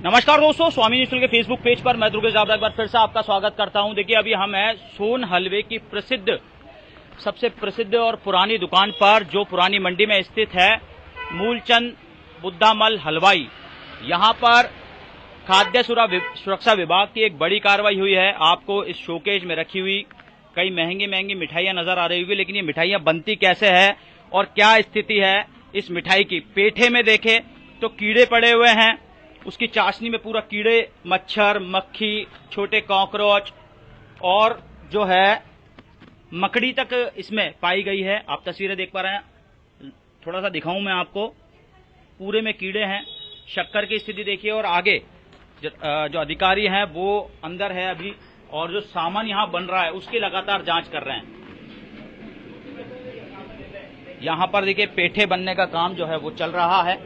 नमस्कार दोस्तों, स्वामी निशुल्क के फेसबुक पेज पर मैं दुर्गेश जावरा एक बार फिर से आपका स्वागत करता हूं। देखिए, अभी हम हैं सोन हलवे की सबसे प्रसिद्ध और पुरानी दुकान पर, जो पुरानी मंडी में स्थित है, मूलचंद बुद्धामल हलवाई। यहां पर खाद्य सुरक्षा विभाग की एक बड़ी कार्रवाई हुई है। आपको इस शोकेज में रखी हुई कई महंगी महंगी मिठाइयां नजर आ रही होगी, लेकिन ये मिठाइयां बनती कैसे है और क्या स्थिति है इस मिठाई की। पेठे में देखें तो कीड़े पड़े हुए हैं, उसकी चाशनी में पूरा कीड़े, मच्छर, मक्खी, छोटे कॉकरोच और जो है मकड़ी तक इसमें पाई गई है। आप तस्वीरें देख पा रहे हैं, थोड़ा सा दिखाऊं मैं आपको। पूरे में कीड़े हैं। शक्कर की स्थिति देखिए, और आगे जो अधिकारी हैं वो अंदर है अभी, और जो सामान यहां बन रहा है उसकी लगातार जांच कर रहे हैं। यहां पर देखिए पेठे बनने का काम जो है वो चल रहा है,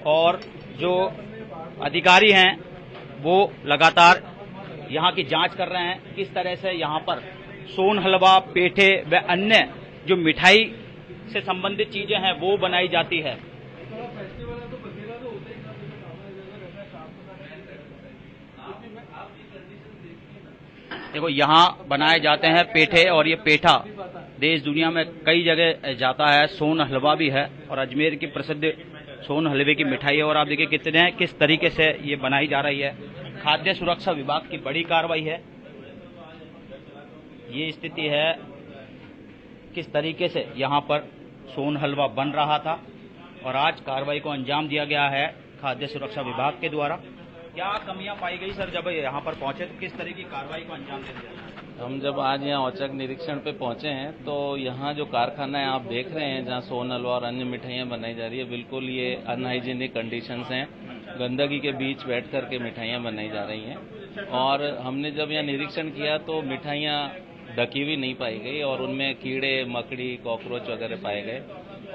और जो अधिकारी हैं वो लगातार यहां की जांच कर रहे हैं किस तरह से यहां पर सोन हलवा, पेठे व अन्य जो मिठाई से संबंधित चीजें हैं वो बनाई जाती है। देखो, यहां बनाए जाते हैं पेठे, और ये पेठा देश दुनिया में कई जगह जाता है। सोन हलवा भी है, और अजमेर की प्रसिद्ध सोन हलवे की मिठाई है। और आप देखिए किस तरीके से ये बनाई जा रही है। खाद्य सुरक्षा विभाग की बड़ी कार्रवाई है। ये स्थिति है किस तरीके से यहाँ पर सोन हलवा बन रहा था, और आज कार्रवाई को अंजाम दिया गया है खाद्य सुरक्षा विभाग के द्वारा। क्या कमियां पाई गई सर जब यहाँ पर पहुंचे, तो किस तरह की कार्रवाई को अंजाम दे दिया? हम जब आज यहाँ औचक निरीक्षण पे पहुंचे हैं तो यहाँ जो कारखाना है आप देख रहे हैं, जहाँ सोन हलवा और अन्य मिठाइयाँ बनाई जा रही है, बिल्कुल ये अनहाइजीनिक कंडीशंस हैं। गंदगी के बीच बैठ कर के मिठाइयाँ बनाई जा रही हैं। और हमने जब यहाँ निरीक्षण किया तो मिठाइयाँ ढकी हुई नहीं पाई गई, और उनमें कीड़े, मकड़ी, कॉकरोच वगैरह पाए गए।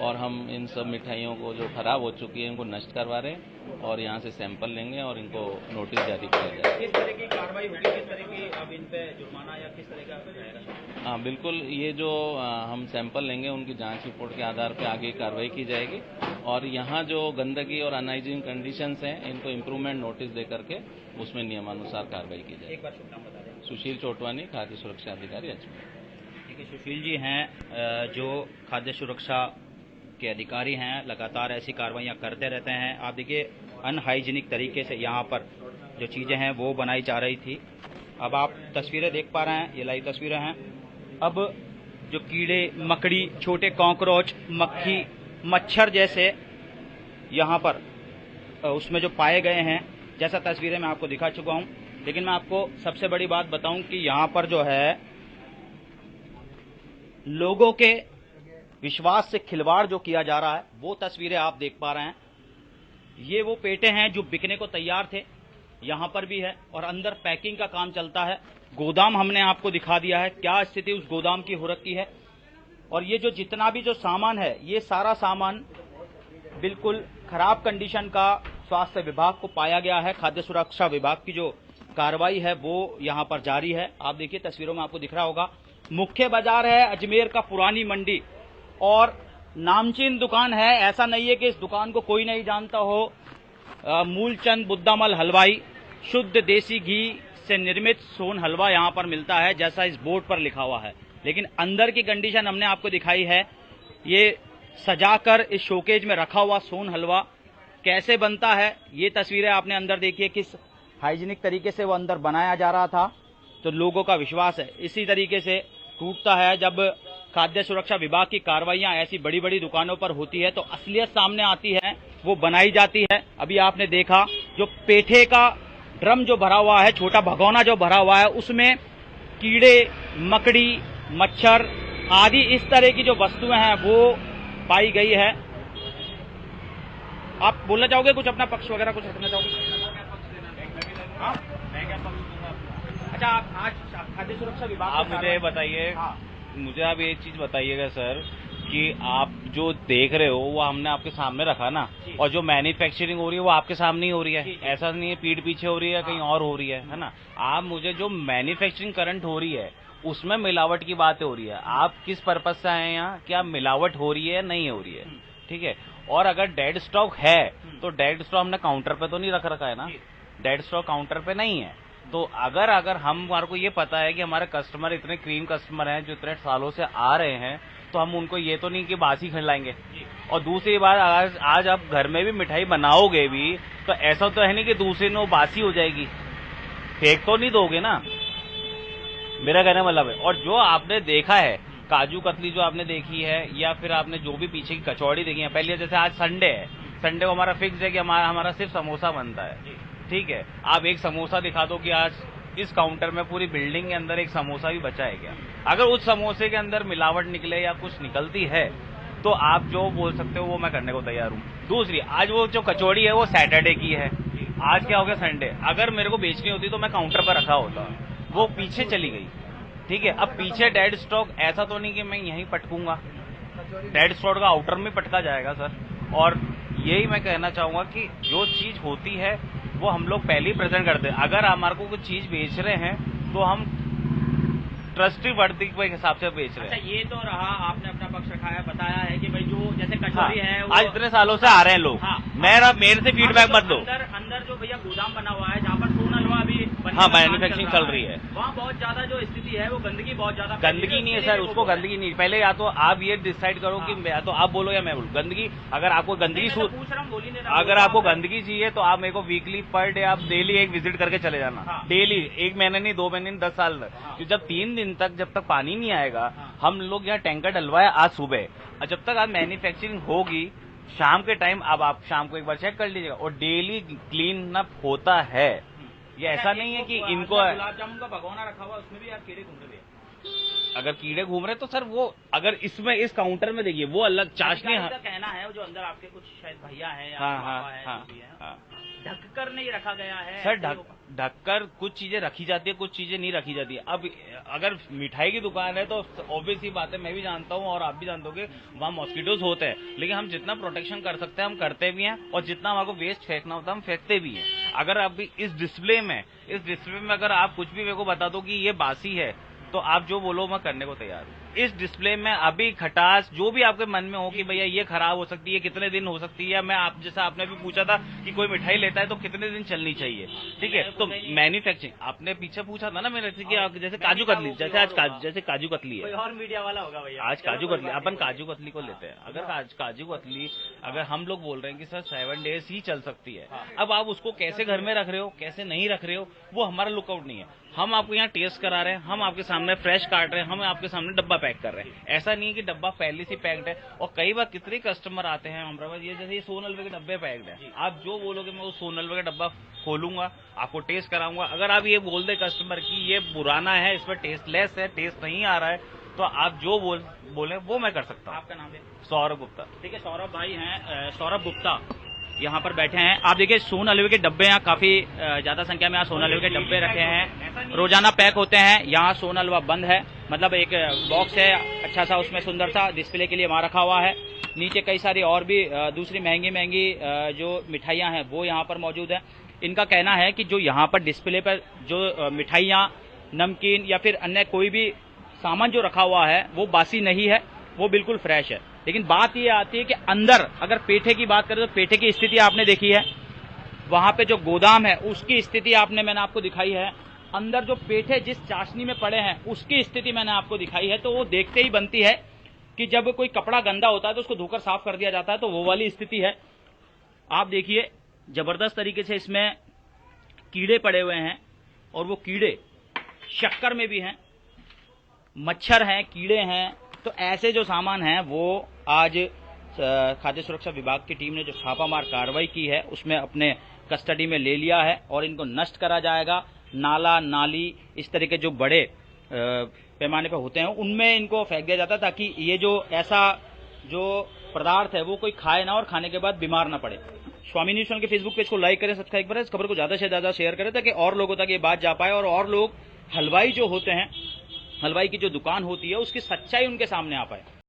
और हम इन सब मिठाइयों को जो खराब हो चुकी है इनको नष्ट करवा रहे हैं, और यहाँ से सैंपल लेंगे और इनको नोटिस जारी किया जाएगा। किस तरह की कार्रवाई होगी, किस तरह की अब इन पे जुर्माना या किस तरह का रहेगा? हाँ, बिल्कुल, ये जो हम सैंपल लेंगे उनकी जांच रिपोर्ट के आधार पर आगे कार्रवाई की जाएगी, और यहाँ जो गंदगी और अनहाइजीन कंडीशंस हैं इनको इम्प्रूवमेंट नोटिस दे करके उसमें नियमानुसार कार्रवाई की जाएगी। एक बार शुभ नाम बता दें। सुशील चोटवानी, खाद्य सुरक्षा अधिकारी अजमेर। देखिए, सुशील जी हैं जो खाद्य सुरक्षा के अधिकारी हैं, लगातार ऐसी कार्रवाइयां करते रहते हैं। आप देखिए अनहाइजीनिक तरीके से यहाँ पर जो चीजें हैं वो बनाई जा रही थी। अब आप तस्वीरें देख पा रहे हैं, ये लाइव तस्वीरें हैं। अब जो कीड़े, मकड़ी, छोटे कॉकरोच, मक्खी, मच्छर जैसे यहाँ पर उसमें जो पाए गए हैं, जैसा तस्वीरें मैं आपको दिखा चुका हूँ। लेकिन मैं आपको सबसे बड़ी बात बताऊं कि यहाँ पर जो है लोगों के विश्वास से खिलवाड़ जो किया जा रहा है वो तस्वीरें आप देख पा रहे हैं। ये वो पेठे हैं जो बिकने को तैयार थे, यहाँ पर भी है, और अंदर पैकिंग का काम चलता है। गोदाम हमने आपको दिखा दिया है, क्या स्थिति उस गोदाम की हो रखी है। और ये जो जितना भी जो सामान है, ये सारा सामान बिल्कुल खराब कंडीशन का स्वास्थ्य विभाग को पाया गया है। खाद्य सुरक्षा विभाग की जो कार्रवाई है वो यहाँ पर जारी है। आप देखिए तस्वीरों में आपको दिख रहा होगा, मुख्य बाजार है अजमेर का, पुरानी मंडी, और नामचीन दुकान है। ऐसा नहीं है कि इस दुकान को कोई नहीं जानता हो। मूलचंद बुद्धामल हलवाई, शुद्ध देसी घी से निर्मित सोन हलवा यहाँ पर मिलता है, जैसा इस बोर्ड पर लिखा हुआ है। लेकिन अंदर की कंडीशन हमने आपको दिखाई है। ये सजाकर इस शोकेज में रखा हुआ सोन हलवा कैसे बनता है, ये तस्वीरें आपने अंदर देखिए, किस हाइजीनिक तरीके से वो अंदर बनाया जा रहा था। तो लोगों का विश्वास है इसी तरीके से टूटता है जब खाद्य सुरक्षा विभाग की कार्रवाइयां ऐसी बड़ी बड़ी दुकानों पर होती है, तो असलियत सामने आती है, वो बनाई जाती है। अभी आपने देखा जो पेठे का ड्रम जो भरा हुआ है, छोटा भगोना जो भरा हुआ है, उसमें कीड़े, मकड़ी, मच्छर आदि इस तरह की जो वस्तुएं हैं वो पाई गई है। आप बोलना चाहोगे कुछ, अपना पक्ष वगैरह कुछ रखना चाहोगे? हाँ? अच्छा, आज खाद्य सुरक्षा विभाग, आप मुझे बताइए, हाँ, मुझे आप एक चीज बताइएगा सर कि आप जो देख रहे हो वो हमने आपके सामने रखा ना, और जो मैन्युफैक्चरिंग हो रही है वो आपके सामने ही हो रही है। ऐसा नहीं है पीठ पीछे हो रही है, कहीं और हो रही है ना। आप मुझे जो मैन्युफैक्चरिंग करंट हो रही है उसमें मिलावट की बातें हो रही है। आप किस पर्पज से आए हैं यहाँ, क्या मिलावट हो रही है नहीं हो रही है? ठीक है। और अगर डेड स्टॉक है तो डेड स्टॉक हमने काउंटर पे तो नहीं रख रखा है ना, डेड स्टॉक काउंटर पे नहीं है। तो अगर हमारे को ये पता है कि हमारे कस्टमर इतने क्रीम कस्टमर हैं जो इतने सालों से आ रहे हैं, तो हम उनको ये तो नहीं कि बासी खिलाएंगे। और दूसरी बात, आज आप घर में भी मिठाई बनाओगे भी तो ऐसा तो है नहीं कि दूसरे दिन वो बासी हो जाएगी, फेंक तो नहीं दोगे ना, मेरा कहने मतलब है। और जो आपने देखा है काजू कतली जो आपने देखी है, या फिर आपने जो भी पीछे की कचौड़ी देखी है, पहले जैसे आज संडे है, संडे को हमारा फिक्स है कि हमारा सिर्फ समोसा बनता है, ठीक है। आप एक समोसा दिखा दो कि आज इस काउंटर में पूरी बिल्डिंग के अंदर एक समोसा भी बचा है क्या? अगर उस समोसे के अंदर मिलावट निकले या कुछ निकलती है तो आप जो बोल सकते हो वो मैं करने को तैयार हूँ। दूसरी, आज वो जो कचौड़ी है वो सैटरडे की है, आज क्या हो गया संडे। अगर मेरे को बेचनी होती तो मैं काउंटर पर रखा होता, वो पीछे चली गई, ठीक है। अब पीछे डेड स्टॉक ऐसा तो नहीं कि मैं यहीं पटकूंगा, डेड स्टॉक का आउटर में पटका जाएगा सर। और यही मैं कहना चाहूंगा कि जो चीज होती है वो हम लोग पहले ही प्रेजेंट करते हैं। अगर हमारे को कुछ चीज बेच रहे हैं तो हम ट्रस्टी वर्दी के हिसाब से बेच रहे हैं। अच्छा, ये तो रहा, आपने अपना पक्ष रखा है, बताया है कि भाई जो जैसे कचौड़ी है वो आज इतने सालों से आ रहे हैं लोग। मेरे से फीडबैक मत दो। अंदर जो भैया गोदाम बना हुआ है जहाँ पर सोन हलवा अभी मैन्युफैक्चरिंग चल रही है, वहाँ बहुत ज्यादा जो स्थिति है वो गंदगी बहुत ज्यादा, गंदगी नहीं है सर, उसको गंदगी नहीं। पहले या तो आप ये डिसाइड करो कि या तो आप बोलो या मैं बोलूं। गंदगी, अगर आपको गंदगी अगर आपको गंदगी चाहिए तो आप मेरे को वीकली पर डे आप डेली एक विजिट करके चले जाना, डेली, 1 महीने नहीं, 2 महीने नहीं, 10 साल तक। जब 3 दिन तक जब तक पानी नहीं आएगा, हम लोग यहाँ टैंकर डलवाया आज सुबह, और जब तक आप मैन्युफैक्चरिंग होगी शाम के टाइम, अब आप शाम को एक बार चेक कर लीजिएगा, और डेली क्लीन अप होता है। ये ऐसा नहीं है कि इनको गुलाब जामुन का भगोना रखा हुआ उसमें भी आप कीड़े घूम रहे हैं। अगर कीड़े घूम रहे तो सर वो अगर इसमें इस काउंटर में देखिए वो अलग चाशनी का कहना है, जो अंदर आपके कुछ शायद भैया है या हाँ, ढककर नहीं रखा गया है सर। ढककर कुछ चीजें रखी जाती है, कुछ चीजें नहीं रखी जाती है। अब अगर मिठाई की दुकान है तो ऑब्वियस ही बात है, मैं भी जानता हूँ और आप भी जानते हो कि वहाँ मॉस्किटोज होते हैं, लेकिन हम जितना प्रोटेक्शन कर सकते हैं हम करते भी हैं, और जितना हमारे को वेस्ट फेंकना होता है हम फेंकते भी हैं। अगर अभी इस डिस्प्ले में अगर आप कुछ भी मेरे को बता दो कि ये बासी है, तो आप जो बोलो मैं करने को तैयार हूँ। इस डिस्प्ले में अभी खटास जो भी आपके मन में हो कि भैया ये खराब हो सकती है, कितने दिन हो सकती है, मैं आप जैसा आपने भी पूछा था कि कोई मिठाई लेता है तो कितने दिन चलनी चाहिए, ठीक है। तो मैन्युफैक्चरिंग आपने पीछे पूछा था ना मेरे से कि जैसे काजू कतली, जैसे आज जैसे काजू कतली है, और मीडिया वाला होगा भैया, आज काजू कतली, अपन काजू कतली को लेते हैं। अगर काजू कतली अगर हम लोग बोल रहे हैं कि सर 7 डेज ही चल सकती है, अब आप उसको कैसे घर में रख रहे हो, कैसे नहीं रख रहे हो, वो हमारा लुकआउट नहीं है। हम आपको यहाँ टेस्ट करा रहे हैं, हम आपके सामने फ्रेश काट रहे हैं, हम आपके सामने डब्बा पैक कर रहे हैं। ऐसा नहीं है कि डब्बा पहले से पैक्ड है। और कई बार कितने कस्टमर आते हैं हमारे पास, ये जैसे ये सोन हलवे के डब्बे पैक्ड है, आप जो बोलोगे मैं उस सोन हलवे का डब्बा खोलूंगा, आपको टेस्ट कराऊंगा। अगर आप ये बोल दे कस्टमर की ये पुराना है, इसमें टेस्टलेस है, टेस्ट नहीं आ रहा है, तो आप जो बोले वो मैं कर सकता हूँ। आपका नाम है? सौरभ गुप्ता। ठीक है, सौरभ भाई हैं, सौरभ गुप्ता यहाँ पर बैठे हैं। आप देखिए सोन हलवे के डब्बे यहाँ काफी ज्यादा संख्या में यहाँ सोन हलवे के डब्बे रखे हैं, रोजाना पैक होते हैं। यहाँ सोन हलवा बंद है, मतलब एक बॉक्स है अच्छा सा, उसमें सुंदर सा डिस्प्ले के लिए वहाँ रखा हुआ है। नीचे कई सारी और भी दूसरी महंगी जो मिठाइयाँ हैं वो यहाँ पर मौजूद है। इनका कहना है कि जो यहाँ पर डिस्प्ले पर जो मिठाइयाँ, नमकीन या फिर अन्य कोई भी सामान जो रखा हुआ है वो बासी नहीं है, वो बिल्कुल फ्रेश है। लेकिन बात ये आती है कि अंदर अगर पेठे की बात करें तो पेठे की स्थिति आपने देखी है, वहां पे जो गोदाम है उसकी स्थिति मैंने आपको दिखाई है। अंदर जो पेठे जिस चाशनी में पड़े हैं उसकी स्थिति मैंने आपको दिखाई है। तो वो देखते ही बनती है कि जब कोई कपड़ा गंदा होता है तो उसको धोकर साफ कर दिया जाता है, तो वो वाली स्थिति है। आप देखिए जबरदस्त तरीके से इसमें कीड़े पड़े हुए हैं, और वो कीड़े शक्कर में भी हैं, मच्छर हैं, कीड़े हैं। तो ऐसे जो सामान हैं वो आज खाद्य सुरक्षा विभाग की टीम ने जो छापामार कार्रवाई की है उसमें अपने कस्टडी में ले लिया है, और इनको नष्ट करा जाएगा। नाला नाली इस तरह के जो बड़े पैमाने पर होते हैं उनमें इनको फेंक दिया जाता है, ताकि ये जो ऐसा जो पदार्थ है वो कोई खाए ना और खाने के बाद बीमार ना पड़े। स्वामी न्यूज चैनल के फेसबुक पेज को लाइक करें, सब्सक्राइब करें, इस खबर को ज्यादा से ज्यादा शेयर करें ताकि और लोगों तक ये बात जा पाए, और लोग हलवाई जो होते हैं, हलवाई की जो दुकान होती है उसकी सच्चाई उनके सामने आ पाए।